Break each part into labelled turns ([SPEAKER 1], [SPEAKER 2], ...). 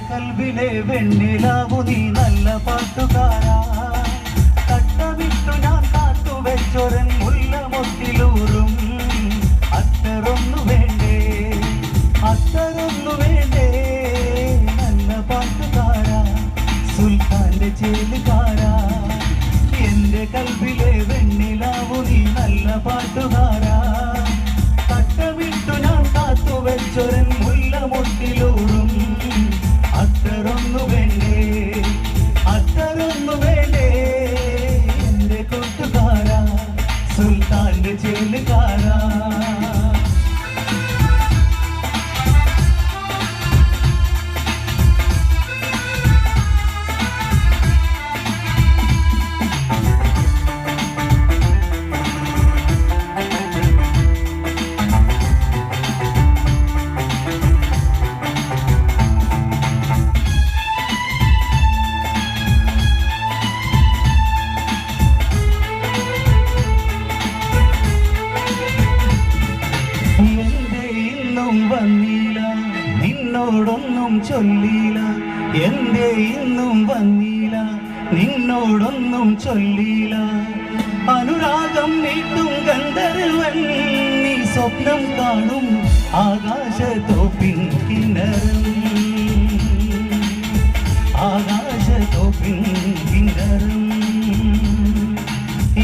[SPEAKER 1] കൽവിലെ വെണ്ണിലാവു നീ നല്ല പാട്ടുകാരാ തട്ടമിട്ടു ഞാൻ കാത്തുവെച്ചൊരൻ മുല്ലമൊട്ടിലൂറും അത്തറൊന്നു വേണ്ടേ നല്ല പാട്ടുകാരാ സുൽത്താന്റെ ചേലുകാരാ എന്റെ കൽവിലെ വെണ്ണിലാവു നീ നല്ല പാട്ടുകാരാ തട്ടമിട്ടു ഞാൻ കാത്തുവെച്ചൊരൻ മുല്ലമൊട്ടിലൂറും അത്തറൊന്നു വേണ്ടേ എന്റെ കൂട്ടുകാരാ സുൽത്താന്റെ ചേലുകാരാ വന്നില്ല നിന്നോടൊന്നും ചൊല്ലില്ല എന്റെ ഇന്നും വന്നില്ല നിന്നോടൊന്നും ചൊല്ലില്ല അനുരാഗം നീട്ടും ഗന്ധർവൻ നീ സ്വപ്നം കാണും ആകാശത്തോപ്പിൻ കിന്നരം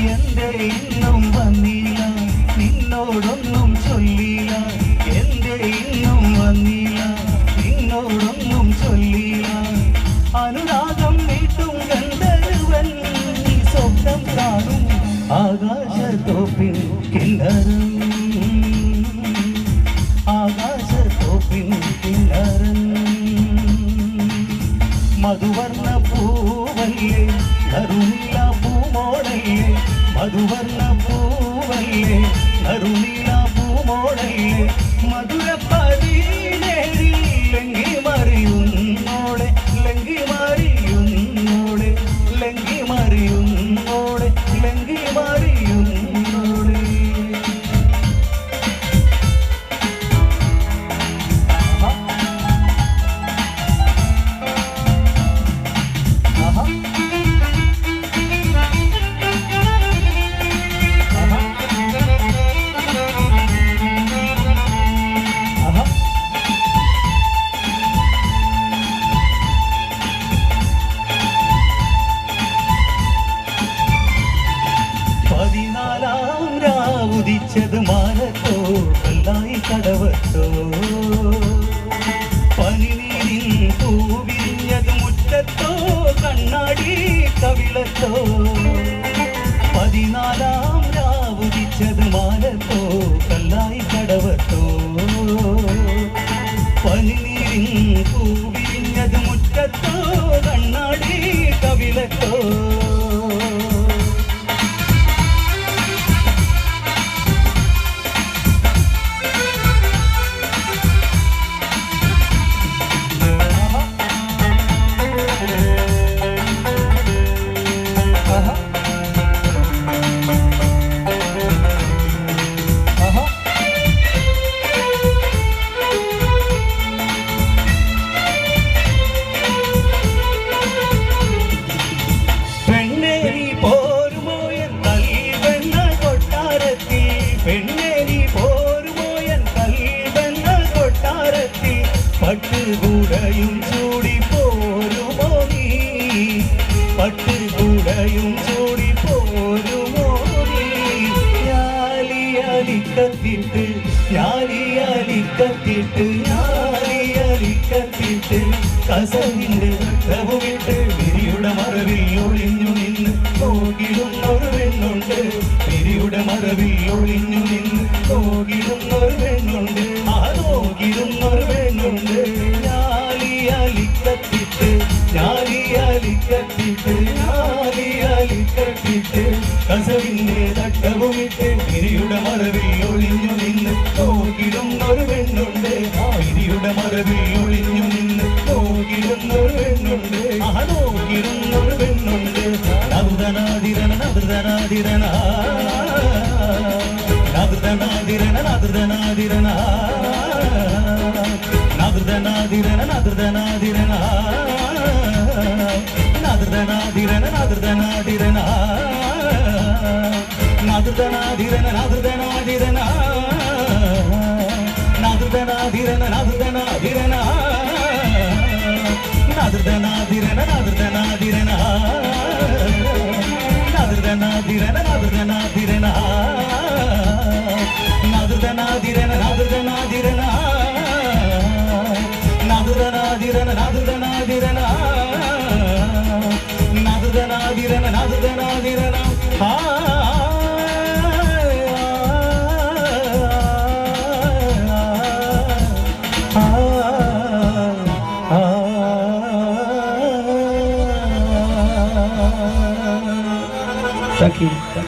[SPEAKER 1] എന്റെ ഇന്നും വന്നില്ല നിന്നോടൊന്നും ചൊല്ലില്ല എന്റെ ഇന്നും വന്നില്ല നിന്നോടൊന്നും ചൊല്ലില്ല അനുരാഗം നീട്ടും ഗന്ധർവൻ നീ സ്വപ്നം കാണും ആകാശത്തോപ്പിൻ കിന്നരം മധുവർണ്ണ പൂവല്ലേ നറുനീല പൂമോടല്ലേ മധുവർണ്ണ പൂവല്ലേ നറുനീല പൂമോടല്ലേ മധുരപ്പതിനേഴി ലങ്കി മറിയുന്നോളെ ലങ്കി മറിയുന്നോളെ ലങ്കി മറിയുന്നോളെ ലങ്കി മറിയുന്നോളെ ഉദിച്ചത് മാനത്തോ കല്ലായി കടവത്തോ പനിനീരിൻ പൂവിരിഞ്ഞത് മുറ്റത്തോ കണ്ണാടി കവിളത്തോ 14 രാവുദിച്ചത് മാനത്തോ കല്ലായി കടവത്തോ പനിനീരിൻ പൂവിരിഞ്ഞത് മുറ്റത്തോ കണ്ണാടി കവിളത്തോ പട്ടുകൂടയും ചൂടി പോരുമോ നീ പട്ടുകൂടയും ചൂടി പോരുമോ നീ ഞാലിയലിക്കത്തിട്ട് കസവിന്റെ വട്ടവുമിട്ട് വിരിയുടെ മറവിൽ ഒളിഞ്ഞു നിന്ന് നോക്കിടുന്നൊരു പെണ്ണുണ്ട് വിരിയുടെ മറവിൽ ഒളിഞ്ഞു നിന്ന് നോക്കിടുന്നൊരു പെണ്ണുണ്ട് ആ നോക്കിടുന്നൊരു പെണ്ണുണ്ട് കസവിന്റെ തട്ടവുമിട്ട് വിരിയുടെ മറവിൽ ഒളിഞ്ഞു നിന്ന് നോക്കിടുന്നൊരു പെണ്ണുണ്ട് ആ വിരിയുടെ മറവിൽ ഒളിഞ്ഞു നിന്ന് നോക്കിടുന്നൊരു പെണ്ണുണ്ട് ആ നോക്കിടുന്നൊരു പെണ്ണുണ്ട് നവൃതനാതിരന നവൃതനാതിരന നവൃതനാതിരന നവൃതനാതിരന നവൃതനാതിരന നവൃതനാതിരന നാദൃതനാദിരന നാദൃതനാദിരന നാദൃതനാദിരന നാദൃതനാദിരന നാദൃതനാദിരന നാദൃതനാദിരന നാദൃതനാദിരന നാദൃതനാദിരന നാദൃതനാദിരന നാദൃതനാദിരന നാദൃതനാദിരന നാദൃതനാദിരന നാദൃതനാദിരന നാദൃതനാദിരന നാദൃതനാദിരന നാദൃതനാദിരന
[SPEAKER 2] Thank you.